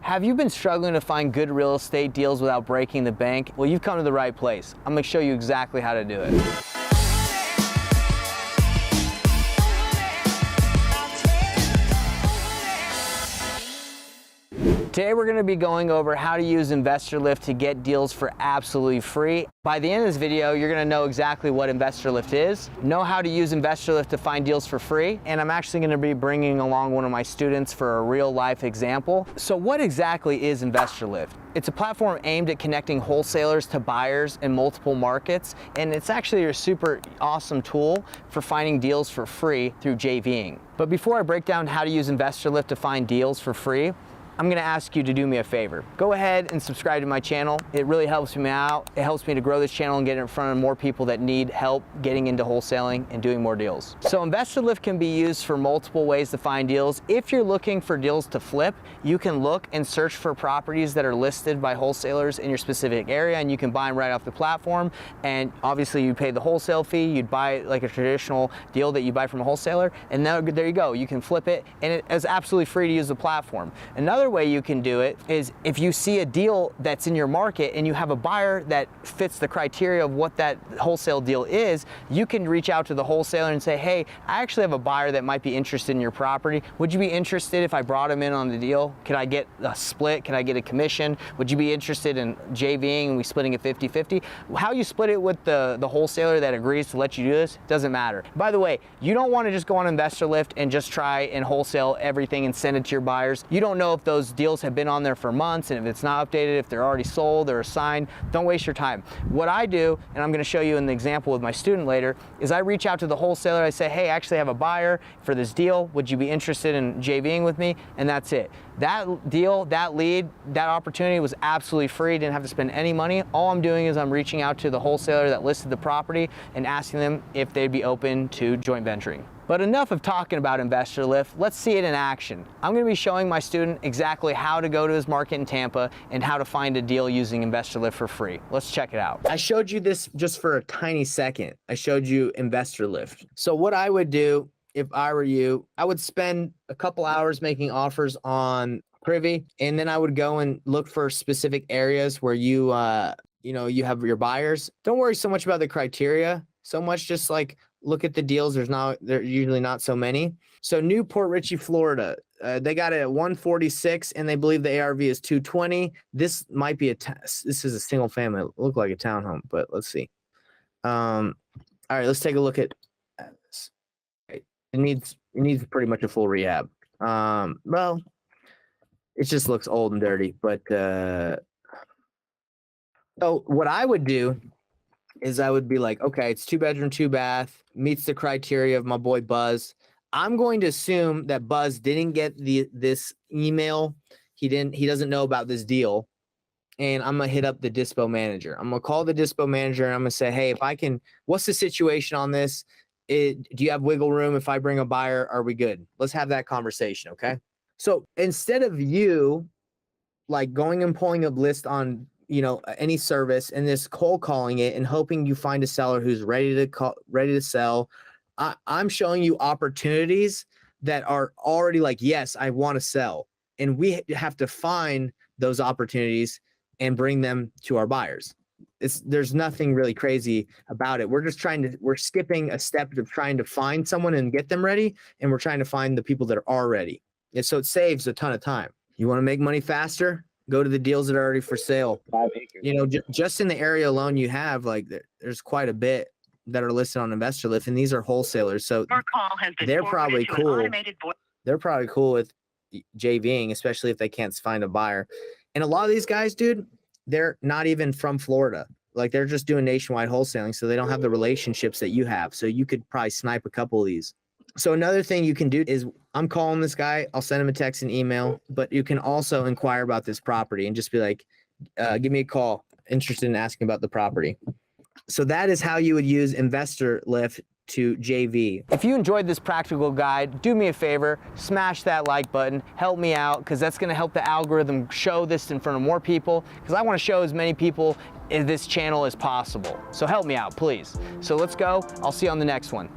Have you been struggling to find good real estate deals without breaking the bank? Well, you've come to the right place. I'm gonna show you exactly how to do it. Today we're going to be going over how to use InvestorLift to get deals for absolutely free. By the end of this video, you're going to know exactly what InvestorLift is, know how to use InvestorLift to find deals for free, and I'm actually going to be bringing along one of my students for a real life example. So what exactly is InvestorLift? It's a platform aimed at connecting wholesalers to buyers in multiple markets, and it's actually a super awesome tool for finding deals for free through JVing. But before I break down how to use InvestorLift to find deals for free, I'm gonna ask you to do me a favor. Go ahead and subscribe to my channel. It really helps me out. It helps me to grow this channel and get in front of more people that need help getting into wholesaling and doing more deals. So InvestorLift can be used for multiple ways to find deals. If you're looking for deals to flip, you can look and search for properties that are listed by wholesalers in your specific area, and you can buy them right off the platform. And obviously you pay the wholesale fee. You'd buy like a traditional deal that you buy from a wholesaler, and now there you go. You can flip it, and it is absolutely free to use the platform. Another way you can do it is if you see a deal that's in your market and you have a buyer that fits the criteria of what that wholesale deal is, you can reach out to the wholesaler and say, hey, I actually have a buyer that might be interested in your property. Would you be interested if I brought him in on the deal? Could I get a split? Can I get a commission? Would you be interested in JVing and we splitting it 50-50? How you split it with the wholesaler that agrees to let you do this doesn't matter. By the way, you don't want to just go on InvestorLift and just try and wholesale everything and send it to your buyers. You don't know if those deals have been on there for months, and if it's not updated, if they're already sold or assigned. Don't waste your time. What I do, and I'm going to show you in the example with my student later, is I reach out to the wholesaler. I say, hey, I actually have a buyer for this deal. Would you be interested in JVing with me? And that's it. That deal, that lead, that opportunity was absolutely free. Didn't have to spend any money. All I'm doing is I'm reaching out to the wholesaler that listed the property and asking them if they'd be open to joint venturing. But enough of talking about InvestorLift, let's see it in action. I'm gonna be showing my student exactly how to go to his market in Tampa and how to find a deal using InvestorLift for free. Let's check it out. I showed you this just for a tiny second. I showed you InvestorLift. So what I would do if I were you, I would spend a couple hours making offers on Privy, and then I would go and look for specific areas where you you have your buyers. Don't worry so much about the criteria, so much just like look at the deals. There usually not so many. So New Port Richey, Florida, they got it at 146 and they believe the ARV is 220. This might be this is a single family. It looked like a townhome, but let's see. All right, let's take a look at this. It needs pretty much a full rehab. Well, it just looks old and dirty, but so what I would do is I would be like, okay, it's 2-bedroom, 2-bath, meets the criteria of my boy Buzz. I'm going to assume that Buzz didn't get this email. He doesn't know about this deal. And I'm gonna hit up the dispo manager. I'm gonna call the dispo manager and I'm gonna say, hey, what's the situation on this? Do you have wiggle room? If I bring a buyer, are we good? Let's have that conversation, okay? So instead of you like going and pulling a list on any service and this cold calling it and hoping you find a seller who's ready to sell, I'm showing you opportunities that are already like, yes, I want to sell. And we have to find those opportunities and bring them to our buyers. There's nothing really crazy about it. We're skipping a step of trying to find someone and get them ready. And we're trying to find the people that are ready. And so it saves a ton of time. You want to make money faster? Go to the deals that are already for sale. 5 acres. Just in the area alone, you have there's quite a bit that are listed on InvestorLift, and these are wholesalers. So they're probably cool. They're probably cool with JVing, especially if they can't find a buyer. And a lot of these guys, dude, they're not even from Florida. Like they're just doing nationwide wholesaling, so they don't have the relationships that you have. So you could probably snipe a couple of these. So another thing you can do is I'm calling this guy. I'll send him a text and email, but you can also inquire about this property and just be like, give me a call, interested in asking about the property. So that is how you would use InvestorLift to JV. If you enjoyed this practical guide, do me a favor, smash that like button, help me out, because that's going to help the algorithm show this in front of more people, because I want to show as many people in this channel as possible. So help me out, please. So let's go. I'll see you on the next one.